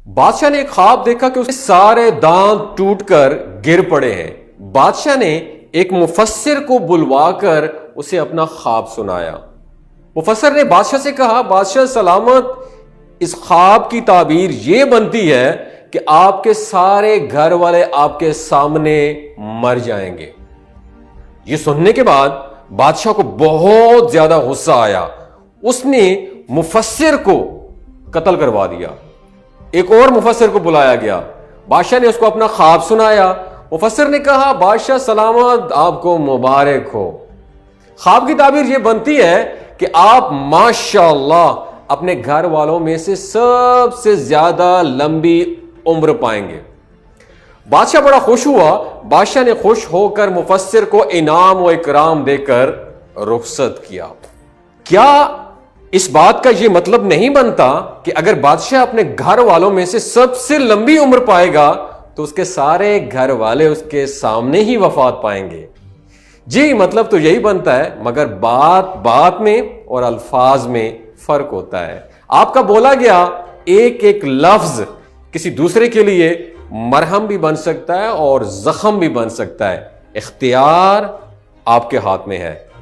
बादशाह ने एक ख्वाब देखा कि उसके सारे दांत टूटकर गिर पड़े हैं। बादशाह ने एक मुफस्सिर को बुलवाकर उसे अपना ख्वाब सुनाया। मुफस्सिर ने बादशाह से कहा, बादशाह सलामत, इस ख्वाब की ताबीर यह बनती है कि आपके सारे घर वाले आपके सामने मर जाएंगे। यह सुनने के बाद बादशाह को बहुत ज्यादा गुस्सा आया। उसने मुफस्सिर को कत्ल करवा दिया। एक और मुफस्सिर को बुलाया गया। बादशाह ने उसको अपना ख्वाब सुनाया। मुफस्सिर ने कहा, बादशाह सलामत, आपको मुबारक हो। ख्वाब की ताबीर यह बनती है कि आप माशाअल्लाह अपने घर वालों में से सबसे ज्यादा लंबी उम्र पाएंगे। बादशाह बड़ा खुश हुआ। बादशाह ने खुश होकर मुफस्सिर को इनाम व इकराम देकर रुखसत किया। क्या इस बात का यह मतलब नहीं बनता कि अगर बादशाह अपने घर वालों में से सबसे लंबी उम्र पाएगा तो उसके सारे घर वाले उसके सामने ही वफात पाएंगे? जी, मतलब तो यही बनता है, मगर बात बात में और अल्फाज में फर्क होता है। आपका बोला गया एक एक लफ्ज किसी दूसरे के लिए मरहम भी बन सकता है और जख्म भी बन सकता है। इख्तियार आपके हाथ में है।